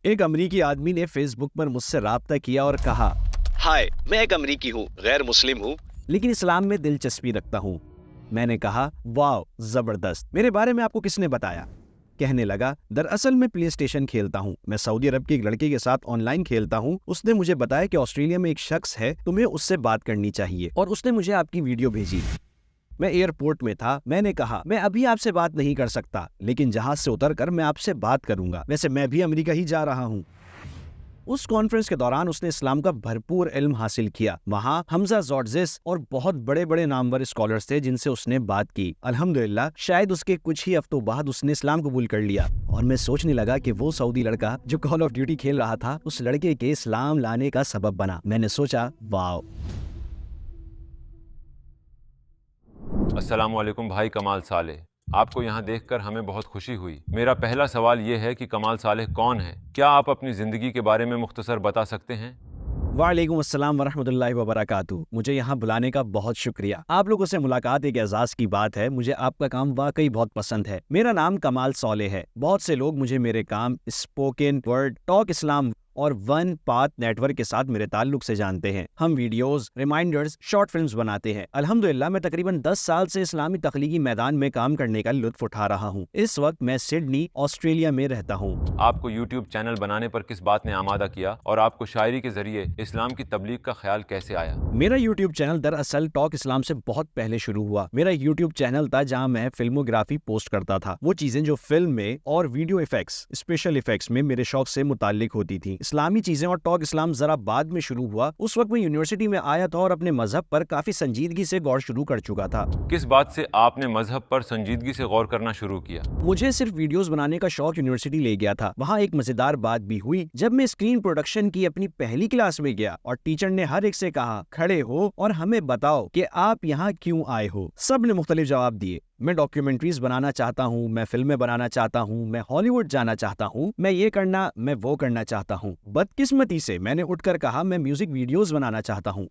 ایک امریکی آدمی نے فیس بک پر مجھ سے رابطہ کیا اور کہا، ہائے، میں ایک امریکی ہوں، غیر مسلم ہوں، لیکن اسلام میں دلچسپی رکھتا ہوں۔ میں نے کہا، واو، زبردست، میرے بارے میں آپ کو کس نے بتایا؟ کہنے لگا، دراصل میں پلے اسٹیشن کھیلتا ہوں، میں سعودی عرب کے ایک لڑکے کے ساتھ آن لائن کھیلتا ہوں، اس نے مجھے بتایا کہ آسٹریلیا میں ایک شخص ہے، تمہیں اس سے بات کرنی چاہیے، اور اس نے مجھے آپ کی ویڈیو بھیجی۔ میں ایئرپورٹ میں تھا، میں نے کہا، میں ابھی آپ سے بات نہیں کر سکتا، لیکن جہاز سے اتر کر میں آپ سے بات کروں گا، ویسے میں بھی امریکہ ہی جا رہا ہوں۔ اس کانفرنس کے دوران اس نے اسلام کا بھرپور علم حاصل کیا۔ وہاں حمزہ زورزس اور بہت بڑے بڑے نامور اسکالرز تھے جن سے اس نے بات کی۔ الحمدللہ، شاید اس کے کچھ ہی ہفتوں بعد اس نے اسلام قبول کر لیا، اور میں سوچنے لگا کہ وہ سعودی لڑکا جو کال آف ڈیوٹی کھیل رہا تھا اس لڑکے کے اسلام لانے کا سبب بنا۔ میں نے سوچا، واو۔ السلام علیکم بھائی کمال صالح، آپ کو یہاں دیکھ کر ہمیں بہت خوشی ہوئی۔ میرا پہلا سوال یہ ہے کہ کمال صالح کون ہے؟ کیا آپ اپنی زندگی کے بارے میں مختصر بتا سکتے ہیں؟ وعلیکم السلام ورحمۃ اللہ وبرکاتہ۔ مجھے یہاں بلانے کا بہت شکریہ۔ آپ لوگوں سے ملاقات ایک اعزاز کی بات ہے، مجھے آپ کا کام واقعی بہت پسند ہے۔ میرا نام کمال صالح ہے۔ بہت سے لوگ مجھے میرے کام اسپوکن ورڈ ٹاک اسلام اور ون پاتھ نیٹ ورک کے ساتھ میرے تعلق سے جانتے ہیں۔ ہم ویڈیوز، ریمائنڈرز، شارٹ فلمز بناتے ہیں۔ الحمدللہ، میں تقریباً 10 سال سے اسلامی تخلیقی میدان میں کام کرنے کا لطف اٹھا رہا ہوں۔ اس وقت میں سڈنی، آسٹریلیا میں رہتا ہوں۔ آپ کو یوٹیوب چینل بنانے پر کس بات نے آمادہ کیا، اور آپ کو شاعری کے ذریعے اسلام کی تبلیغ کا خیال کیسے آیا؟ میرا یوٹیوب چینل دراصل ٹاک اسلام سے بہت پہلے شروع ہوا۔ میرا یوٹیوب چینل تھا جہاں میں فلموگرافی پوسٹ کرتا تھا، وہ چیزیں جو فلم میں اور ویڈیو ایفیکٹس، اسپیشل ایفیکٹس میں میرے شوق سے متعلق ہوتی تھی۔ اسلامی چیزیں اور ٹاک اسلام ذرا بعد میں شروع ہوا۔ اس وقت میں یونیورسٹی میں آیا تھا اور اپنے مذہب پر کافی سنجیدگی سے غور شروع کر چکا تھا۔ کس بات سے آپ نے مذہب پر سنجیدگی سے غور کرنا شروع کیا؟ مجھے صرف ویڈیوز بنانے کا شوق یونیورسٹی لے گیا تھا۔ وہاں ایک مزیدار بات بھی ہوئی جب میں اسکرین پروڈکشن کی اپنی پہلی کلاس میں گیا اور ٹیچر نے ہر ایک سے کہا، کھڑے ہو اور ہمیں بتاؤ کہ آپ یہاں کیوں آئے ہو۔ سب نے مختلف جواب دیے۔ میں ڈاکیومنٹریز بنانا چاہتا ہوں، میں فلمیں بنانا چاہتا ہوں، میں ہالی ووڈ جانا چاہتا ہوں، میں یہ کرنا، میں وہ کرنا چاہتا ہوں۔ بدقسمتی سے میں نے اٹھ کر کہا، میں میوزک ویڈیوز بنانا چاہتا ہوں۔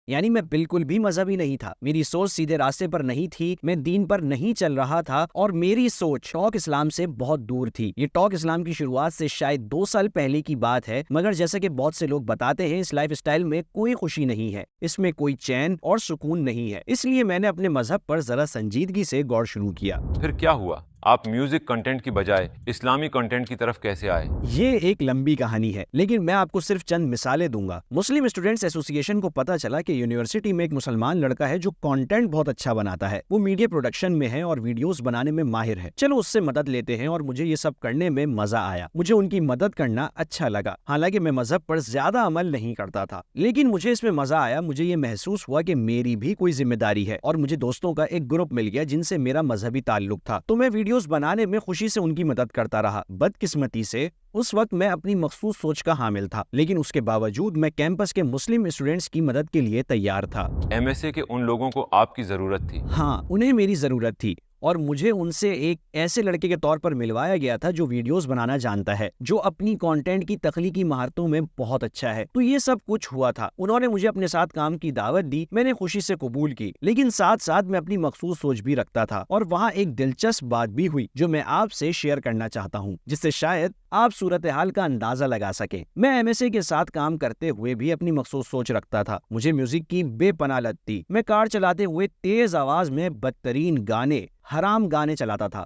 یعنی میں بالکل بھی مذہبی نہیں تھا، میری سوچ سیدھے راستے پر نہیں تھی، میں دین پر نہیں چل رہا تھا، اور میری سوچ ٹاک اسلام سے بہت دور تھی۔ یہ ٹاک اسلام کی شروعات سے شاید 2 سال پہلے کی بات ہے، مگر جیسا کہ بہت سے لوگ بتاتے ہیں، اس لائف اسٹائل میں کوئی خوشی نہیں ہے، اس میں کوئی چین اور سکون نہیں ہے۔ اس لیے میں نے اپنے مذہب پر ذرا سنجیدگی سے غور شروع کیا۔ پھر کیا ہوا؟ آپ میوزک کنٹینٹ کی بجائے اسلامی کنٹینٹ کی طرف کیسے آئے؟ یہ ایک لمبی کہانی ہے، لیکن میں آپ کو صرف چند مثالیں دوں گا۔ مسلم اسٹوڈنٹس ایسوسی ایشن کو پتا چلا کہ یونیورسٹی میں ایک مسلمان لڑکا ہے جو کنٹینٹ بہت اچھا بناتا ہے، وہ میڈیا پروڈکشن میں ہے اور ویڈیوز بنانے میں ماہر ہے۔ چلو اس سے مدد لیتے ہیں، اور مجھے یہ سب کرنے میں مزہ آیا۔ مجھے ان کی مدد کرنا اچھا لگا، حالانکہ میں مذہب پر زیادہ عمل نہیں کرتا تھا، لیکن مجھے اس میں مزہ آیا۔ مجھے یہ محسوس ہوا کہ میری بھی کوئی ذمہ داری ہے، اور مجھے دوستوں کا ایک گروپ مل گیا جن سے میرا مذہبی تعلق تھا، تو میں ویڈیوز بنانے میں خوشی سے ان کی مدد کرتا رہا۔ بدقسمتی سے اس وقت میں اپنی مخصوص سوچ کا حامل تھا، لیکن اس کے باوجود میں کیمپس کے مسلم اسٹوڈنٹس کی مدد کے لیے تیار تھا۔ ایم ایس اے کے ان لوگوں کو آپ کی ضرورت تھی؟ ہاں، انہیں میری ضرورت تھی، اور مجھے ان سے ایک ایسے لڑکے کے طور پر ملوایا گیا تھا جو ویڈیوز بنانا جانتا ہے، جو اپنی کانٹینٹ کی تخلیقی مہارتوں میں بہت اچھا ہے۔ تو یہ سب کچھ ہوا تھا۔ انہوں نے مجھے اپنے ساتھ کام کی دعوت دی، میں نے خوشی سے قبول کی، لیکن ساتھ ساتھ میں اپنی مخصوص سوچ بھی رکھتا تھا، اور وہاں ایک دلچسپ بات بھی ہوئی جو میں آپ سے شیئر کرنا چاہتا ہوں، جس سے شاید آپ صورتحال کا اندازہ لگا سکیں۔ میں ایم ایس اے کے ساتھ کام کرتے ہوئے بھی اپنی مخصوص سوچ رکھتا تھا۔ مجھے میوزک کی بے پناہ لت تھی۔ میں کار چلاتے ہوئے تیز آواز میں بدترین گانے، حرام گانے چلاتا تھا۔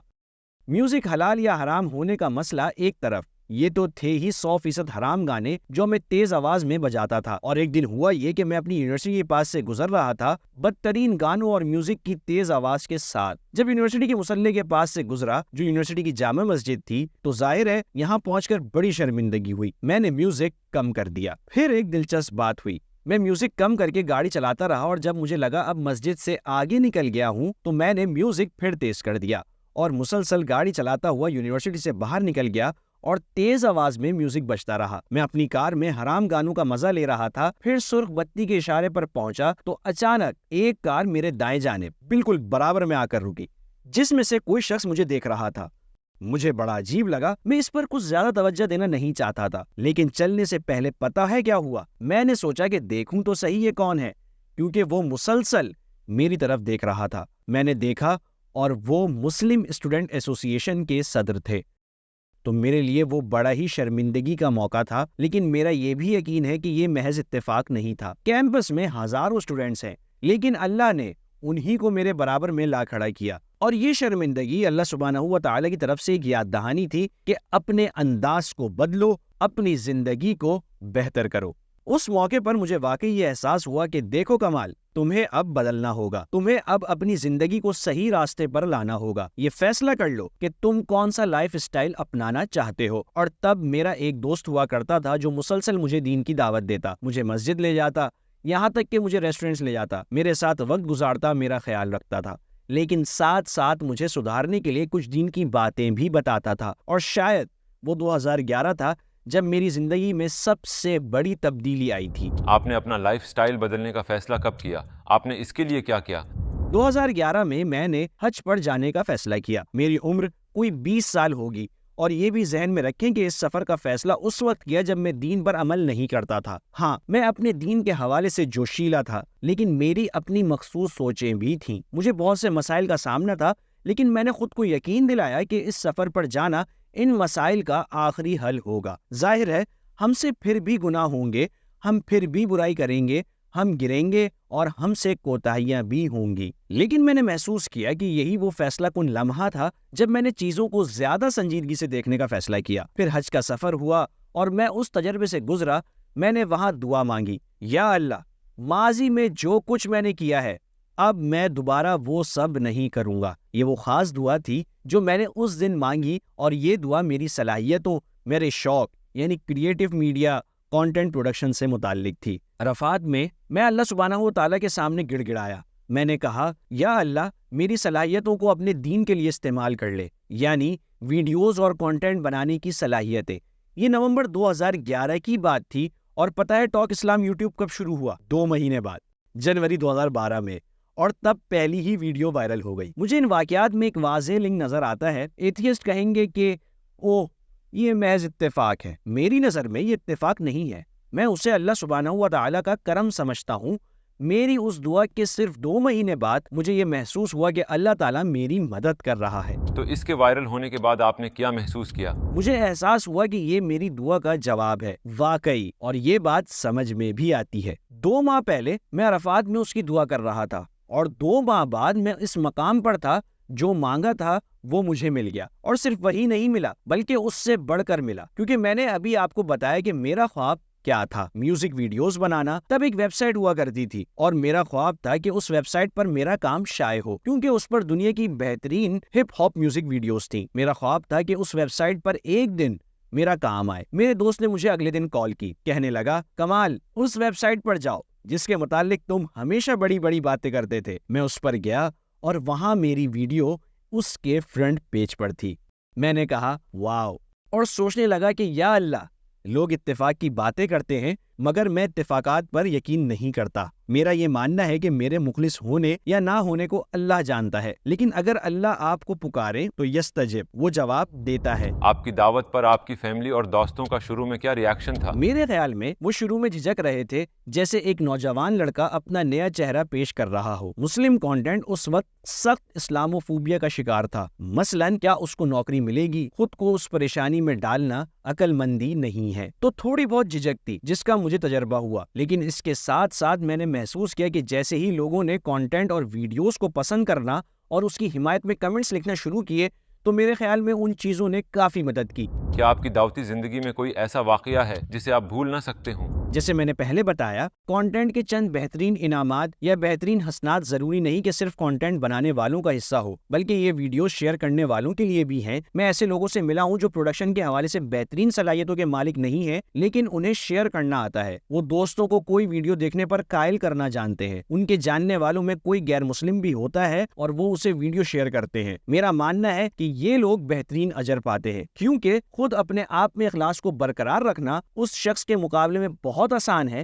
میوزک حلال یا حرام ہونے کا مسئلہ ایک طرف، یہ تو تھے ہی 100% حرام گانے جو میں تیز آواز میں بجاتا تھا۔ اور ایک دن ہوا یہ کہ میں اپنی یونیورسٹی کے پاس سے گزر رہا تھا بدترین گانوں اور میوزک کی تیز آواز کے ساتھ۔ جب یونیورسٹی کے مصلی کے پاس سے گزرا، جو یونیورسٹی کی جامع مسجد تھی، تو ظاہر ہے یہاں پہنچ کر بڑی شرمندگی ہوئی۔ میں نے میوزک کم کر دیا۔ پھر ایک دلچسپ بات ہوئی، میں میوزک کم کر کے گاڑی چلاتا رہا، اور جب مجھے لگا اب مسجد سے آگے نکل گیا ہوں تو میں نے میوزک پھر تیز کر دیا، اور مسلسل گاڑی چلاتا ہوا یونیورسٹی سے باہر نکل گیا اور تیز آواز میں میوزک بجتا رہا۔ میں اپنی کار میں حرام گانوں کا مزہ لے رہا تھا۔ پھر سرخ بتی کے اشارے پر پہنچا تو اچانک ایک کار میرے دائیں جانب بالکل برابر میں آ کر رکی، جس میں سے کوئی شخص مجھے دیکھ رہا تھا۔ مجھے بڑا عجیب لگا، میں اس پر کچھ زیادہ توجہ دینا نہیں چاہتا تھا، لیکن چلنے سے پہلے پتہ ہے کیا ہوا؟ میں نے سوچا کہ دیکھوں تو صحیح یہ کون ہے، کیونکہ وہ مسلسل میری طرف دیکھ رہا تھا۔ میں نے دیکھا، اور وہ مسلم اسٹوڈنٹ ایسوسی ایشن کے صدر تھے۔ تو میرے لیے وہ بڑا ہی شرمندگی کا موقع تھا، لیکن میرا یہ بھی یقین ہے کہ یہ محض اتفاق نہیں تھا۔ کیمپس میں ہزاروں اسٹوڈنٹس ہیں، لیکن اللہ نے انہی کو میرے برابر میں لا کھڑا کیا، اور یہ شرمندگی اللہ سبحانہ و تعالیٰ کی طرف سے ایک یاد دہانی تھی کہ اپنے انداز کو بدلو، اپنی زندگی کو بہتر کرو۔ اس موقع پر مجھے واقعی یہ احساس ہوا کہ دیکھو کمال، تمہیں اب بدلنا ہوگا، تمہیں اب اپنی زندگی کو صحیح راستے پر لانا ہوگا۔ یہ فیصلہ کر لو کہ تم کون سا لائف اسٹائل اپنانا چاہتے ہو۔ اور تب میرا ایک دوست ہوا کرتا تھا جو مسلسل مجھے دین کی دعوت دیتا، مجھے مسجد لے جاتا، یہاں تک کہ مجھے ریسٹورنٹس لے جاتا، میرے ساتھ وقت گزارتا، میرا خیال رکھتا تھا، لیکن ساتھ ساتھ مجھے سدھارنے کے لیے کچھ دین کی باتیں بھی بتاتا تھا۔ اور شاید وہ 2011 تھا جب میری زندگی میں سب سے بڑی تبدیلی آئی تھی۔ آپ نے اپنا لائف سٹائل بدلنے کا فیصلہ کب کیا؟ آپ نے اس کے لیے کیا کیا؟ 2011 میں نے حج پر جانے کا فیصلہ کیا۔ میری عمر کوئی 20 سال ہوگی، اور یہ بھی ذہن میں رکھیں کہ اس سفر کا فیصلہ اس وقت کیا جب میں دین پر عمل نہیں کرتا تھا۔ ہاں، میں اپنے دین کے حوالے سے جوشیلا تھا، لیکن میری اپنی مخصوص سوچیں بھی تھیں۔ مجھے بہت سے مسائل کا سامنا تھا، لیکن میں نے خود کو یقین دلایا کہ اس سفر پر جانا ان مسائل کا آخری حل ہوگا۔ ظاہر ہے ہم سے پھر بھی گناہ ہوں گے، ہم پھر بھی برائی کریں گے، ہم گریں گے اور ہم سے کوتاہیاں بھی ہوں گی، لیکن میں نے محسوس کیا کہ یہی وہ فیصلہ کن لمحہ تھا جب میں نے چیزوں کو زیادہ سنجیدگی سے دیکھنے کا فیصلہ کیا۔ پھر حج کا سفر ہوا اور میں اس تجربے سے گزرا۔ میں نے وہاں دعا مانگی، یا اللہ، ماضی میں جو کچھ میں نے کیا ہے اب میں دوبارہ وہ سب نہیں کروں گا۔ یہ وہ خاص دعا تھی جو میں نے اس دن مانگی، اور یہ دعا میری صلاحیتوں، میرے شوق یعنی کریٹو میڈیا کانٹینٹ پروڈکشن سے متعلق تھی۔ عرفات میں اللہ سبحانہ و تعالیٰ کے سامنے گڑ گڑایا۔ میں نے کہا، یا اللہ، میری صلاحیتوں کو اپنے دین کے لیے استعمال کر لے، یعنی ویڈیوز اور کانٹینٹ بنانے کی صلاحیتیں۔ یہ نومبر 2011 کی بات تھی، اور پتہ ہے ٹاک اسلام یوٹیوب کب شروع ہوا؟ 2 مہینے بعد، جنوری 2012 میں، اور تب پہلی ہی ویڈیو وائرل ہو گئی۔ مجھے ان واقعات میں ایک واضح لنک نظر آتا ہے۔ ایتھیسٹ کہیں گے کہ اوہ، یہ محض اتفاق ہے۔ میری نظر میں یہ اتفاق نہیں ہے، میں اسے اللہ سبحانہ و تعالیٰ کا کرم سمجھتا ہوں۔ میری اس دعا کے صرف 2 مہینے بعد مجھے یہ محسوس ہوا کہ اللہ تعالیٰ میری مدد کر رہا ہے۔ تو اس کے وائرل ہونے کے بعد آپ نے کیا محسوس کیا؟ مجھے احساس ہوا کہ یہ میری دعا کا جواب ہے، واقعی، اور یہ بات سمجھ میں بھی آتی ہے۔ 2 ماہ پہلے میں عرفات میں اس کی دعا کر رہا تھا، اور 2 ماہ بعد میں اس مقام پر تھا۔ جو مانگا تھا وہ مجھے مل گیا، اور صرف وہی نہیں ملا بلکہ اس سے بڑھ کر ملا، کیونکہ میں نے ابھی آپ کو بتایا کہ میرا خواب کیا تھا، میوزک ویڈیوز بنانا۔ تب ایک ویب سائٹ ہوا کرتی تھی، اور میرا خواب تھا کہ اس ویب سائٹ پر میرا کام شائع ہو، کیونکہ اس پر دنیا کی بہترین ہپ ہاپ میوزک ویڈیوز تھیں۔ میرا خواب تھا کہ اس ویب سائٹ پر ایک دن میرا کام آئے۔ میرے دوست نے مجھے اگلے دن کال کی، کہنے لگا، کمال، اس ویب سائٹ پر جاؤ جس کے متعلق تم ہمیشہ بڑی بڑی باتیں کرتے تھے۔ میں اس پر گیا، اور وہاں میری ویڈیو اس کے فرنٹ پیج پر تھی۔ میں نے کہا، واو، اور سوچنے لگا کہ یا اللہ، لوگ اتفاق کی باتیں کرتے ہیں، مگر میں اتفاقات پر یقین نہیں کرتا۔ میرا یہ ماننا ہے کہ میرے مخلص ہونے یا نہ ہونے کو اللہ جانتا ہے، لیکن اگر اللہ آپ کو پکارے تو یستجب، وہ جواب دیتا ہے۔ آپ کی دعوت پر آپ کی فیملی اور دوستوں کا شروع میں کیا ری ایکشن تھا؟ میرے خیال میں وہ شروع میں جھجک رہے تھے، جیسے ایک نوجوان لڑکا اپنا نیا چہرہ پیش کر رہا ہو۔ مسلم کانٹینٹ اس وقت سخت اسلامو فوبیا کا شکار تھا۔ مثلاً، کیا اس کو نوکری ملے گی؟ خود کو اس پریشانی میں ڈالنا عقل مندی نہیں ہے۔ تو تھوڑی بہت جھجک تھی، جس کا مجھے تجربہ ہوا، لیکن اس کے ساتھ ساتھ میں نے محسوس کیا کہ جیسے ہی لوگوں نے کانٹینٹ اور ویڈیوز کو پسند کرنا اور اس کی حمایت میں کمنٹس لکھنا شروع کیے، تو میرے خیال میں ان چیزوں نے کافی مدد کی۔ کیا آپ کی دعوتی زندگی میں کوئی ایسا واقعہ ہے جسے آپ بھول نہ سکتے ہوں؟ جیسے میں نے پہلے بتایا، کانٹینٹ کے چند بہترین انعامات یا بہترین حسنات ضروری نہیں کہ صرف کانٹینٹ بنانے والوں کا حصہ ہو، بلکہ یہ ویڈیوز شیئر کرنے والوں کے لیے بھی ہیں۔ میں ایسے لوگوں سے ملا ہوں جو پروڈکشن کے حوالے سے بہترین صلاحیتوں کے مالک نہیں ہیں، لیکن انہیں شیئر کرنا آتا ہے۔ وہ دوستوں کو کوئی ویڈیو دیکھنے پر قائل کرنا جانتے ہیں۔ ان کے جاننے والوں میں کوئی غیر مسلم بھی ہوتا ہے اور وہ اسے ویڈیو شیئر کرتے ہیں۔ میرا ماننا ہے کہ یہ لوگ بہترین اجر پاتے ہیں، کیونکہ خود اپنے آپ میں اخلاص کو برقرار رکھنا اس شخص کے مقابلے میں بہت آسان ہے